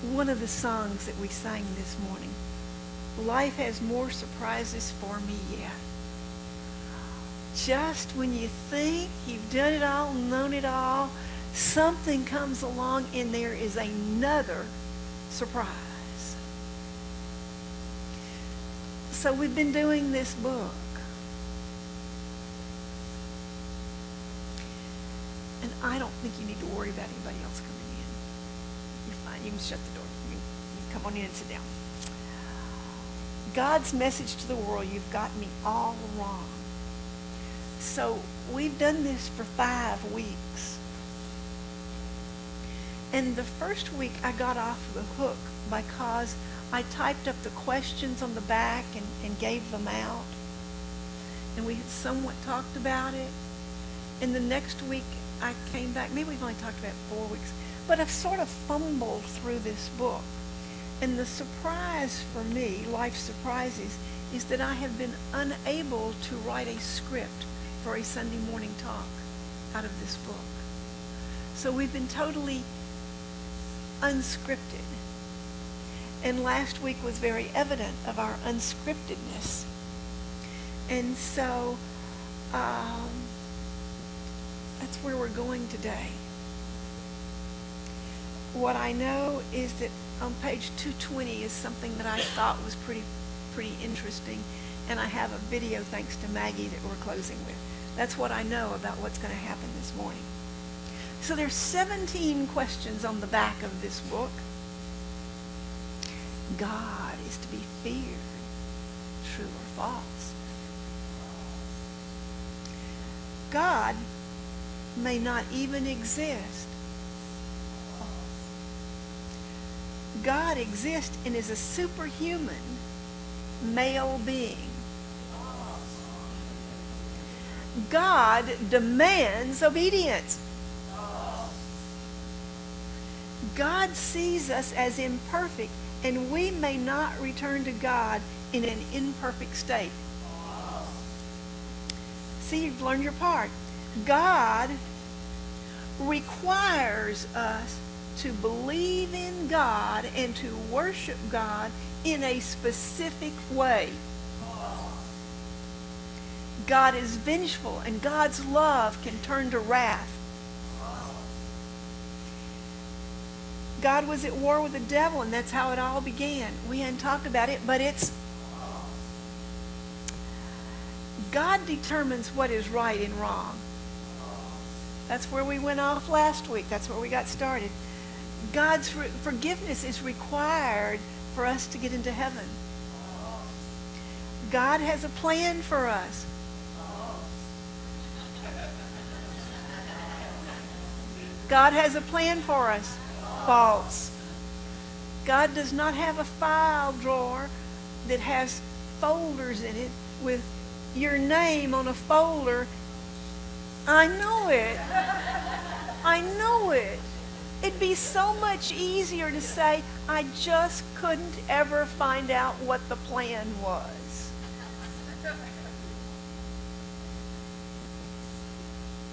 one of the songs that we sang this morning. Life has more surprises for me yet. Just when you think you've done it all, known it all, something comes along and there is another surprise. So we've been doing this book. And I don't think you need to worry about anybody else coming in. You're fine. You can shut the door. You can come on in and sit down. God's message to the world, you've got me all wrong. So we've done this for 5 weeks. And the first week I got off the hook because I typed up the questions on the back and gave them out. And we somewhat talked about it. And the next week I came back. Maybe we've only talked about it 4 weeks. But I've sort of fumbled through this book. And the surprise for me, life surprises, is that I have been unable to write a script for a Sunday morning talk out of this book. So we've been totally unscripted. And last week was very evident of our unscriptedness. And so that's where we're going today. What I know is that on page 220 is something that I thought was pretty interesting, and I have a video thanks to Maggie that we're closing with. That's what I know about what's going to happen this morning. So there's 17 questions on the back of this book. God is to be feared, true or false. God may not even exist. God exists and is a superhuman male being. God demands obedience. God sees us as imperfect, and we may not return to God in an imperfect state. See, you've learned your part. God requires us to believe in God and to worship God in a specific way. God is vengeful, and God's love can turn to wrath. God was at war with the devil, and that's how it all began. We hadn't talked about it, but it's God determines what is right and wrong. That's where we went off last week. That's where we got started. God's forgiveness is required for us to get into heaven. God has a plan for us. God has a plan for us. False. God does not have a file drawer that has folders in it with your name on a folder. I know it. I know it. It'd be so much easier to say, I just couldn't ever find out what the plan was.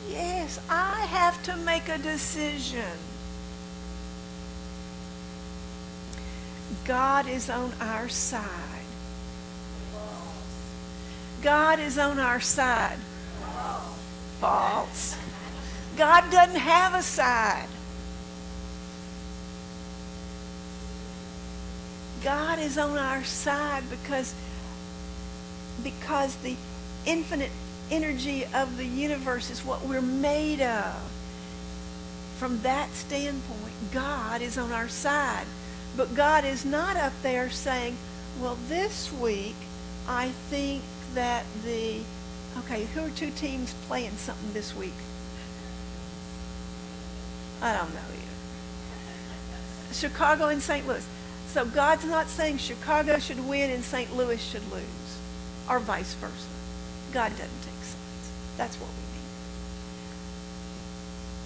Yes, I have to make a decision. God is on our side. God is on our side. False. God doesn't have a side. God is on our side because the infinite energy of the universe is what we're made of. From that standpoint, God is on our side. But God is not up there saying, well, this week I think that who are 2 teams playing something this week? I don't know either. Chicago and St. Louis. So God's not saying Chicago should win and St. Louis should lose, or vice versa. God doesn't take sides. That's what we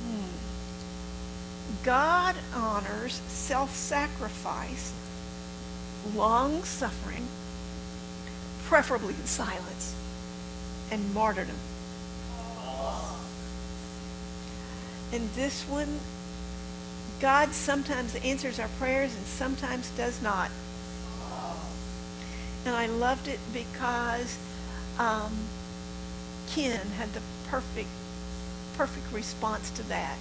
mean. God honors self-sacrifice, long-suffering, preferably in silence, and martyrdom. And this one, God sometimes answers our prayers and sometimes does not. And I loved it because Ken had the perfect response to that.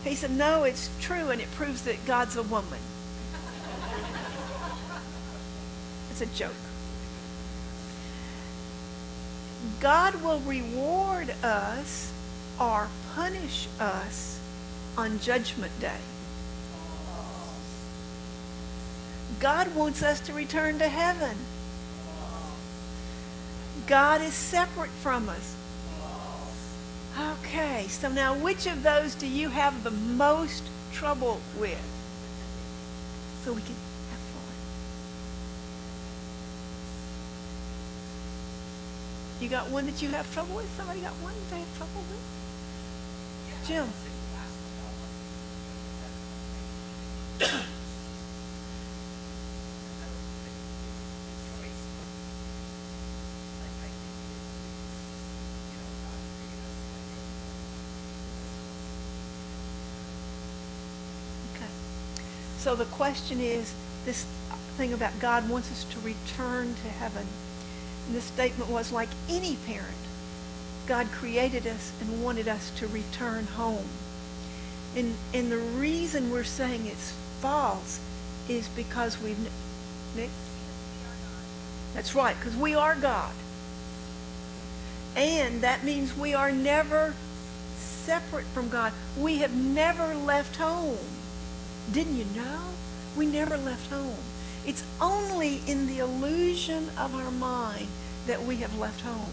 He said, no, it's true, and it proves that God's a woman. It's a joke. God will reward us or punish us on Judgment Day. God wants us to return to heaven. God is separate from us. Okay, so now which of those do you have the most trouble with? So we can have fun. You got one that you have trouble with? Somebody got one they have trouble with? Jim. So the question is, this thing about God wants us to return to heaven. And this statement was, like any parent, God created us and wanted us to return home. And the reason we're saying it's false is because Nick? That's right, because we are God. And that means we are never separate from God. We have never left home. Didn't you know? We never left home. It's only in the illusion of our mind that we have left home.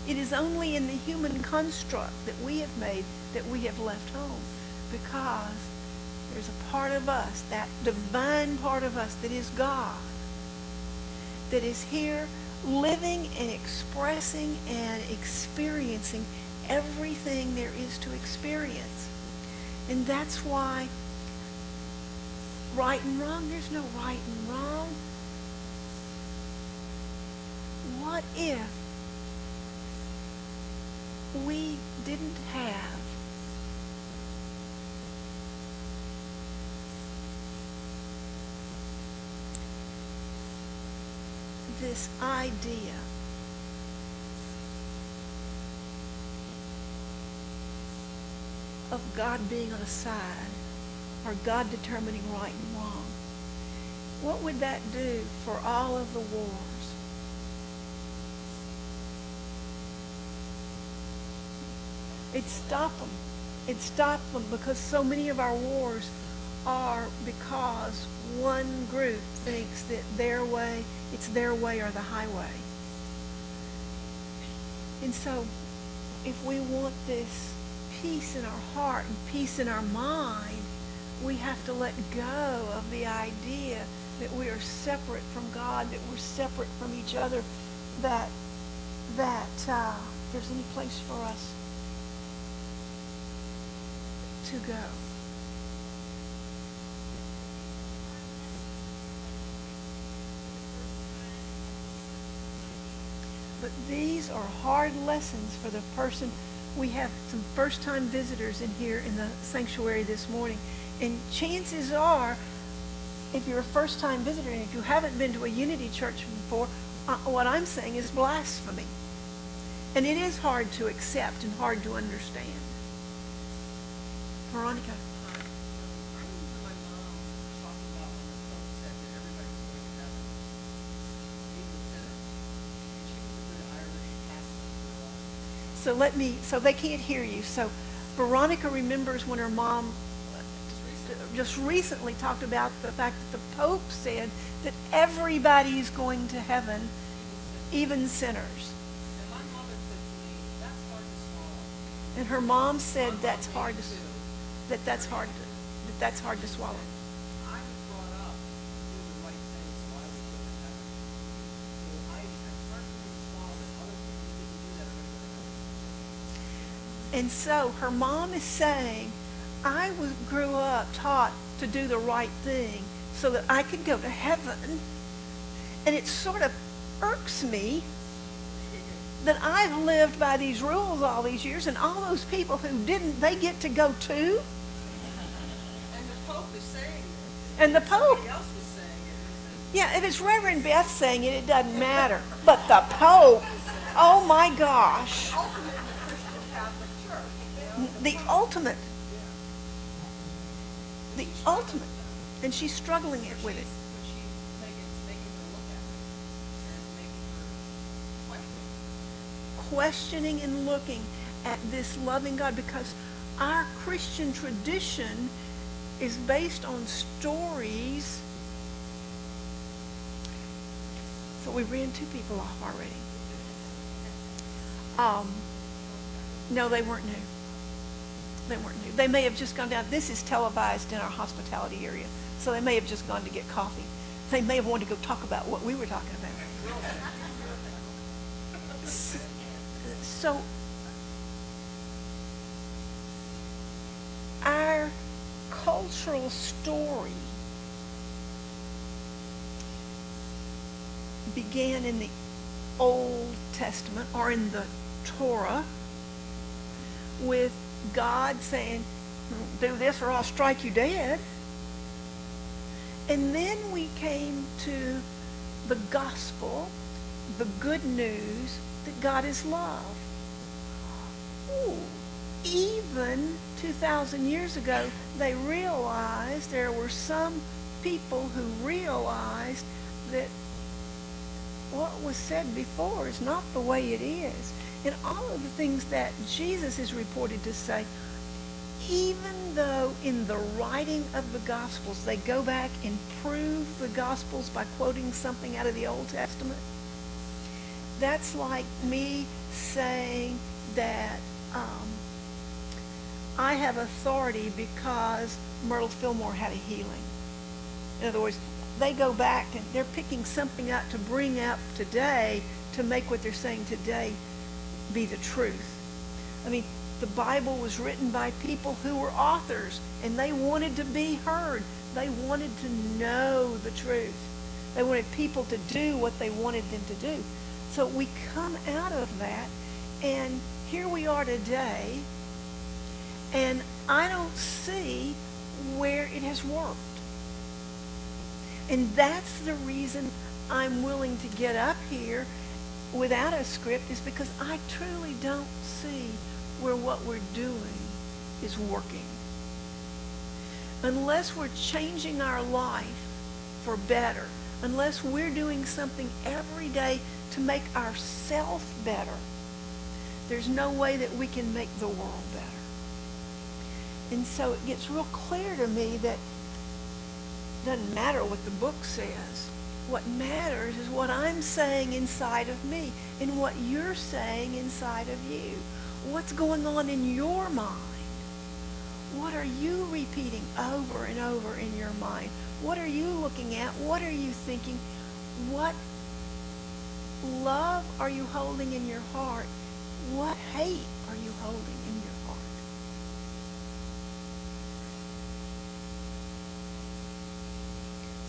It is only in the human construct that we have made that we have left home, because there's a part of us, that divine part of us that is God, that is here living and expressing and experiencing everything there is to experience. And that's why right and wrong, there's no right and wrong. What if we didn't have this idea of God being on a side, or God determining right and wrong? What would that do for all of the wars? It'd stop them. It'd stop them, because so many of our wars are because one group thinks that it's their way or the highway. And so if we want this peace in our heart and peace in our mind, we have to let go of the idea that we are separate from God, that we're separate from each other, that there's any place for us to go. But these are hard lessons for the person. We have some first-time visitors in here in the sanctuary this morning. And chances are, if you're a first-time visitor and if you haven't been to a Unity Church before, what I'm saying is blasphemy. And it is hard to accept and hard to understand. Veronica. So they can't hear you. So Veronica remembers when her mom just recently talked about the fact that the Pope said that everybody's going to heaven, even sinners. And her mom said that's hard to swallow. And so her mom is saying, I grew up taught to do the right thing so that I could go to heaven. And it sort of irks me that I've lived by these rules all these years, and all those people who didn't, they get to go too. was saying it. And the Pope. Somebody else was saying it. Yeah, if it's Reverend Beth saying it, it doesn't matter. But the Pope, oh my gosh. Ultimate in the Christian Catholic Church. You know? The ultimate. The ultimate. And she's struggling with it. But she's making her look at it and making her question. Questioning and looking at this loving God, because our Christian tradition is based on stories. So we ran 2 people off already. No, they weren't new. They weren't new. They may have just gone down. This is televised in our hospitality area, so they may have just gone to get coffee. They may have wanted to go talk about what we were talking about. So our cultural story began in the Old Testament, or in the Torah, with God saying, do this or I'll strike you dead. And then we came to the gospel, the good news that God is love. Ooh, even 2,000 years ago, they realized, there were some people who realized that what was said before is not the way it is. And all of the things that Jesus is reported to say, even though in the writing of the Gospels, they go back and prove the Gospels by quoting something out of the Old Testament, that's like me saying that I have authority because Myrtle Fillmore had a healing. In other words, they go back and they're picking something out to bring up today to make what they're saying today be the truth. I mean, the Bible was written by people who were authors, and they wanted to be heard. They wanted to know the truth. They wanted people to do what they wanted them to do. So we come out of that, and here we are today, and I don't see where it has worked. And that's the reason I'm willing to get up here without a script, is because I truly don't see where what we're doing is working. Unless we're changing our life for better, unless we're doing something every day to make ourselves better, there's no way that we can make the world better. And so it gets real clear to me that it doesn't matter what the book says. What matters is what I'm saying inside of me and what you're saying inside of you. What's going on in your mind? What are you repeating over and over in your mind? What are you looking at? What are you thinking? What love are you holding in your heart? What hate are you holding in your heart?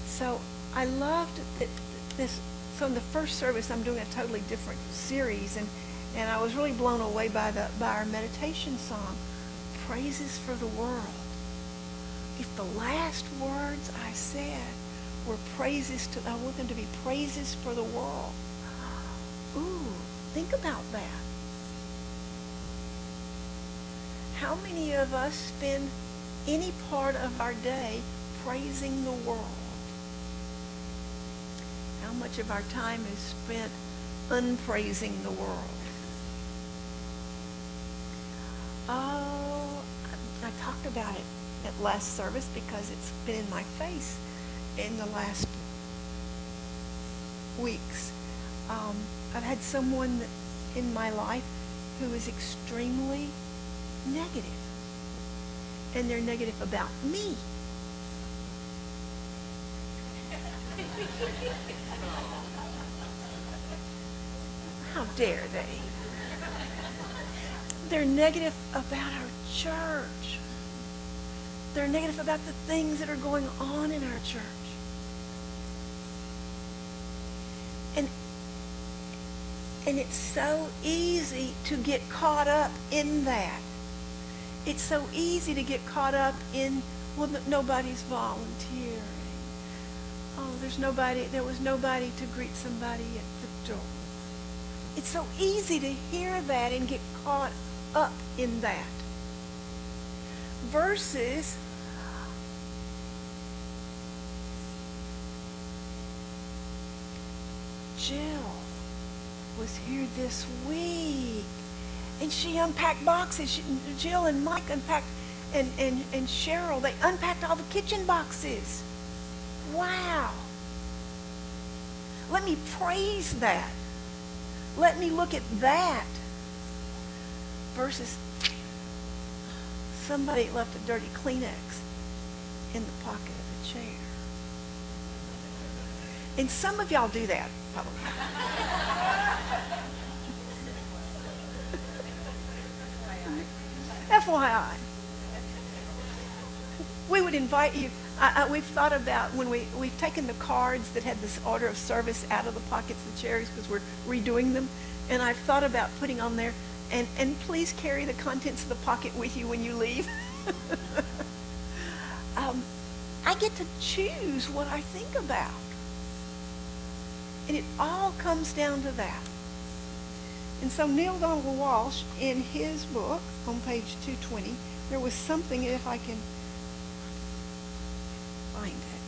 So I loved that this. So in the first service, I'm doing a totally different series, and I was really blown away by our meditation song, Praises for the World. If the last words I said were praises I want them to be praises for the world. Ooh, think about that. How many of us spend any part of our day praising the world? How much of our time is spent unpraising the world? Oh, I talked about it at last service because it's been in my face in the last weeks. I've had someone in my life who is extremely negative, and they're negative about me. How dare they? They're negative about our church. They're negative about the things that are going on in our church. And it's so easy to get caught up in that. It's so easy to get caught up in Well, nobody's volunteering. Oh, there was nobody to greet somebody at the door. It's so easy to hear that and get caught up in that. Versus Jill was here this week, and she unpacked boxes. Jill and Mike unpacked, and Cheryl, they unpacked all the kitchen boxes. Wow. Let me praise that. Let me look at that. Versus somebody left a dirty Kleenex in the pocket of a chair. And some of y'all do that, probably. FYI. We would invite you. We've thought about when we've taken the cards that had this order of service out of the pockets of the chairs because we're redoing them. And I've thought about putting on there, and please carry the contents of the pocket with you when you leave. I get to choose what I think about. And it all comes down to that. And so Neil Donald Walsh, in his book, on page 220, there was something, if I can find it,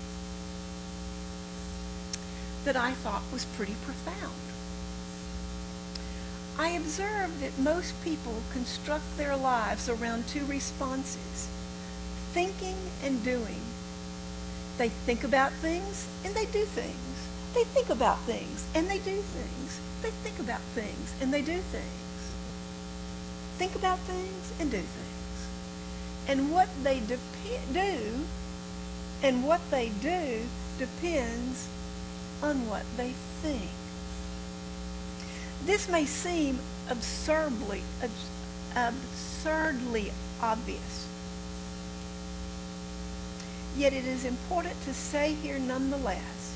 that I thought was pretty profound. I observed that most people construct their lives around two responses, thinking and doing. They think about things and they do things. They think about things and they do things. They think about things and they do things. Think about things and do things. And what they do depends on what they think. This may seem absurdly obvious. Yet it is important to say here nonetheless,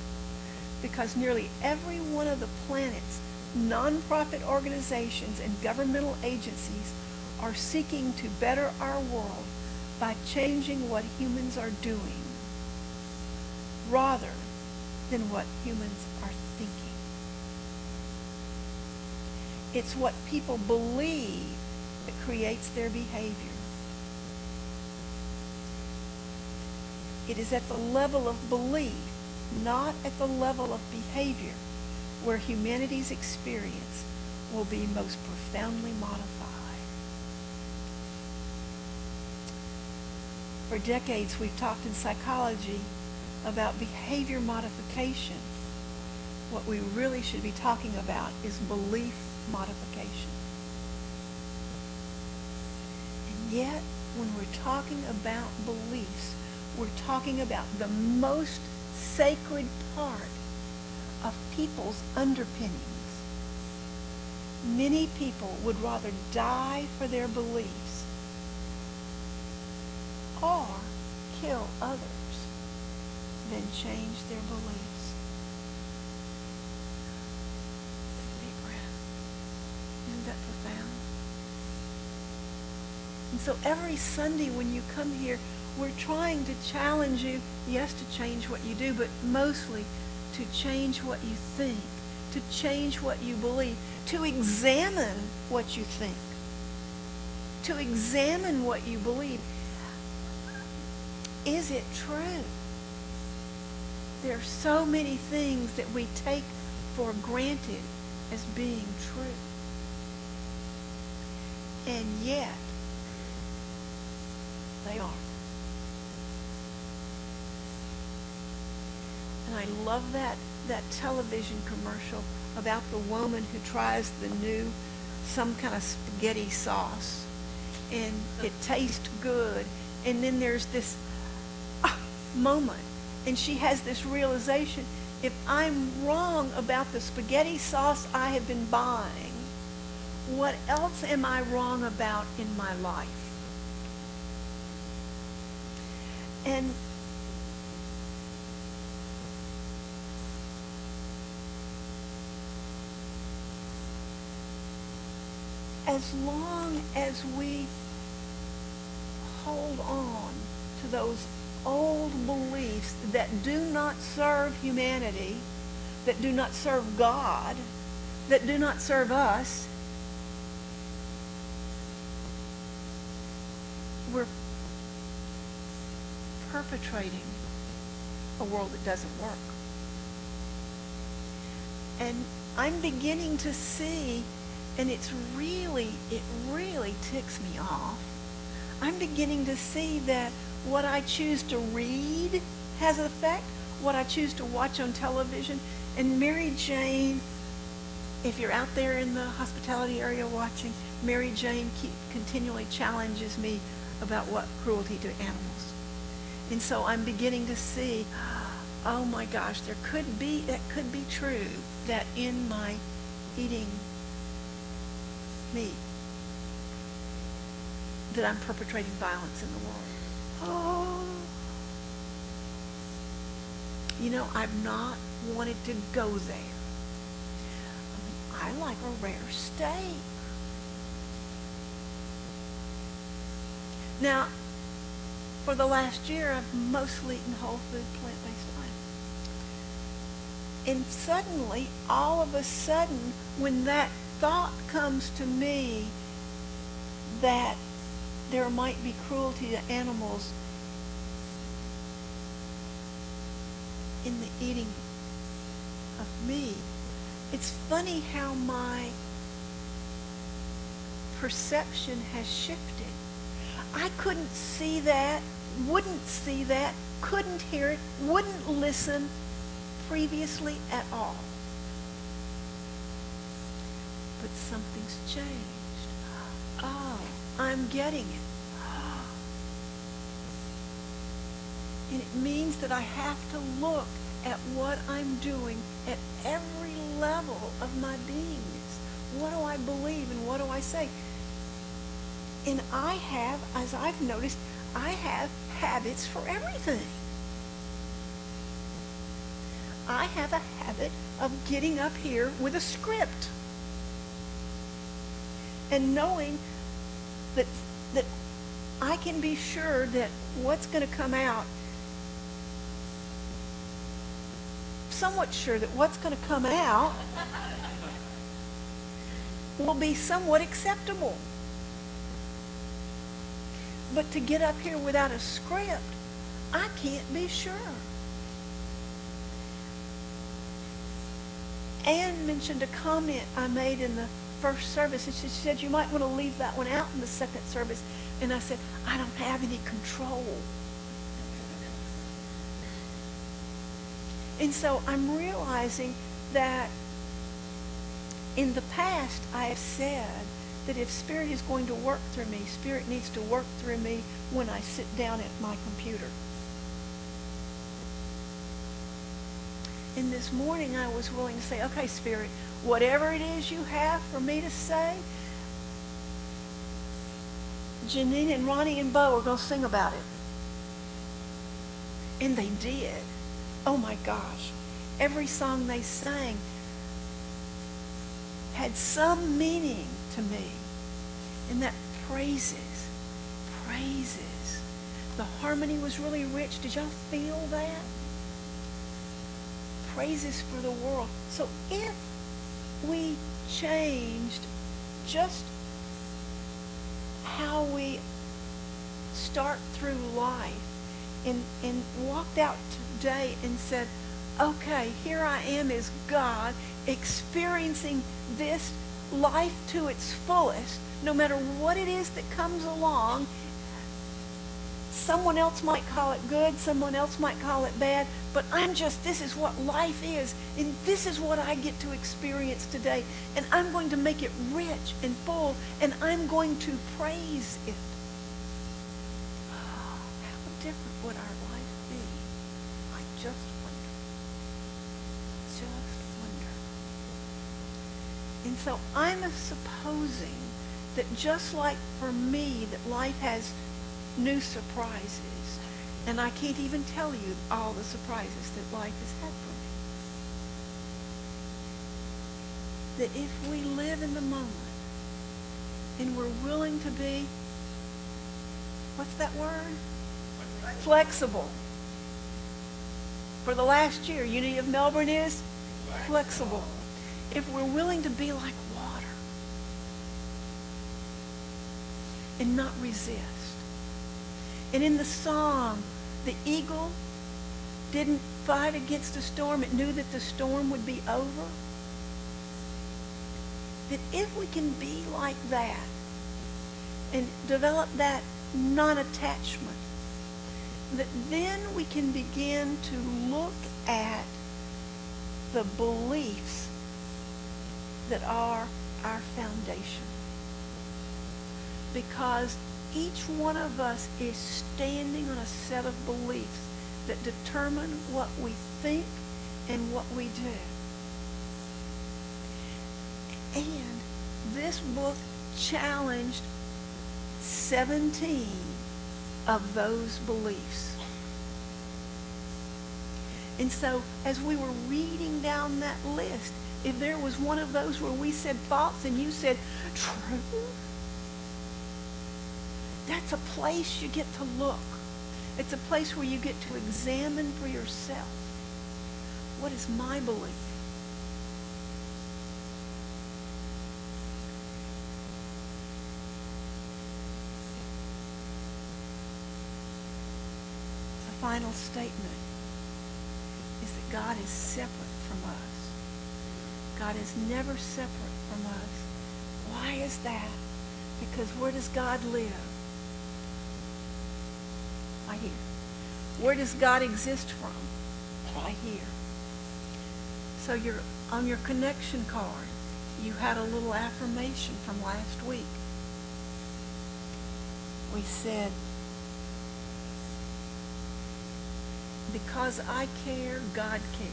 because nearly every one of the planet's nonprofit organizations and governmental agencies are seeking to better our world by changing what humans are doing rather than what humans are thinking. It's what people believe that creates their behavior. It is at the level of belief, not at the level of behavior, where humanity's experience will be most profoundly modified. For decades, we've talked in psychology about behavior modification. What we really should be talking about is belief modification. And yet, when we're talking about beliefs, we're talking about the most sacred part of people's underpinnings. Many people would rather die for their beliefs or kill others than change their beliefs. Take a deep breath. Isn't that profound? And so every Sunday when you come here, we're trying to challenge you, yes, to change what you do, but mostly to change what you think, to change what you believe, to examine what you think, to examine what you believe. Is it true? There are so many things that we take for granted as being true. And yet, they aren't. And I love that television commercial about the woman who tries some kind of spaghetti sauce, and it tastes good, and then there's this moment, and she has this realization, if I'm wrong about the spaghetti sauce I have been buying, what else am I wrong about in my life? And as long as we hold on to those old beliefs that do not serve humanity, that do not serve God, that do not serve us, we're perpetrating a world that doesn't work. And I'm beginning to see, and it really ticks me off. I'm beginning to see that what I choose to read has an effect, what I choose to watch on television. And Mary Jane, if you're out there in the hospitality area watching, Mary Jane continually challenges me about what cruelty to animals. And so I'm beginning to see, oh my gosh, it could be true that in my eating meat, that I'm perpetrating violence in the world. Oh. You know, I've not wanted to go there. I like a rare steak. Now, for the last year, I've mostly eaten whole food, plant-based diet. And suddenly, all of a sudden, when that thought comes to me that there might be cruelty to animals in the eating of meat, it's funny how my perception has shifted. I couldn't see that, wouldn't see that, couldn't hear it, wouldn't listen previously at all. But something's changed. Oh, I'm getting it. And it means that I have to look at what I'm doing at every level of my beingness. What do I believe and what do I say? And I have, as I've noticed, I have habits for everything. I have a habit of getting up here with a script and knowing that I can be sure that what's going to come out, somewhat sure that what's going to come out will be somewhat acceptable. But to get up here without a script, I can't be sure. Anne mentioned a comment I made in the first service, and she said, you might want to leave that one out in the second service. And I said, I don't have any control. And so I'm realizing that in the past I have said that if Spirit is going to work through me, Spirit needs to work through me when I sit down at my computer. And this morning I was willing to say, okay, Spirit, whatever it is you have for me to say, Janine and Ronnie and Bo are going to sing about it. And they did. Oh my gosh. Every song they sang had some meaning to me. And that praises. The harmony was really rich. Did y'all feel that? Praises for the world. So if we changed just how we start through life and walked out today and said, okay, here I am as God experiencing this life to its fullest, no matter what it is that comes along. Someone else might call it good, someone else might call it bad, but this is what life is, and this is what I get to experience today, and I'm going to make it rich and full, and I'm going to praise it. Oh, how different would our life be? I just wonder. And so I'm supposing that just like for me, that life has new surprises, and I can't even tell you all the surprises that life has had for me. That if we live in the moment and we're willing to be, what's that word? flexible. For the last year, Unity of Melbourne is flexible. If we're willing to be like water and not resist. And in the song, the eagle didn't fight against the storm. It knew that the storm would be over. That if we can be like that and develop that non-attachment, that then we can begin to look at the beliefs that are our foundation. Because each one of us is standing on a set of beliefs that determine what we think and what we do. And this book challenged 17 of those beliefs. And so as we were reading down that list, if there was one of those where we said false and you said true, that's a place you get to look. It's a place where you get to examine for yourself. What is my belief? The final statement is that God is separate from us. God is never separate from us. Why is that? Because where does God live? Right here. Where does God exist from? Right here. So you're on your connection card, you had a little affirmation from last week. We said, because I care, God cares.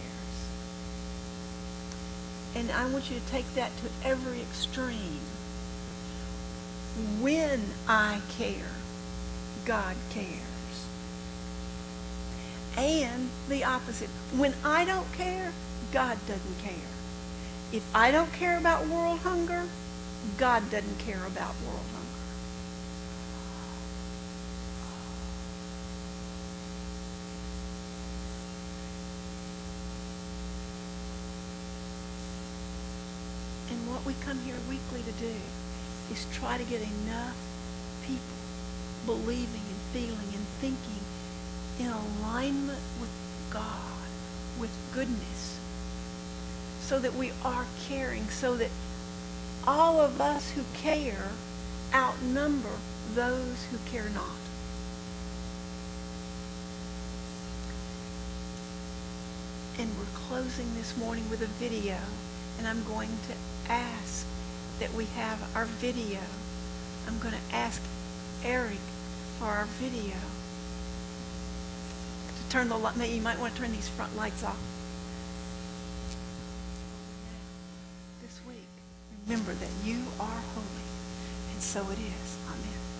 And I want you to take that to every extreme. When I care, God cares. And the opposite. When I don't care, God doesn't care. If I don't care about world hunger, God doesn't care about world hunger. And what we come here weekly to do is try to get enough people believing and feeling and thinking in alignment with God, with goodness, so that we are caring, so that all of us who care outnumber those who care not. And we're closing this morning with a video, and I'm going to ask that we have our video. I'm going to ask Eric for our video. To turn the light, you might want to turn these front lights off. This week, remember that you are holy, and so it is. Amen.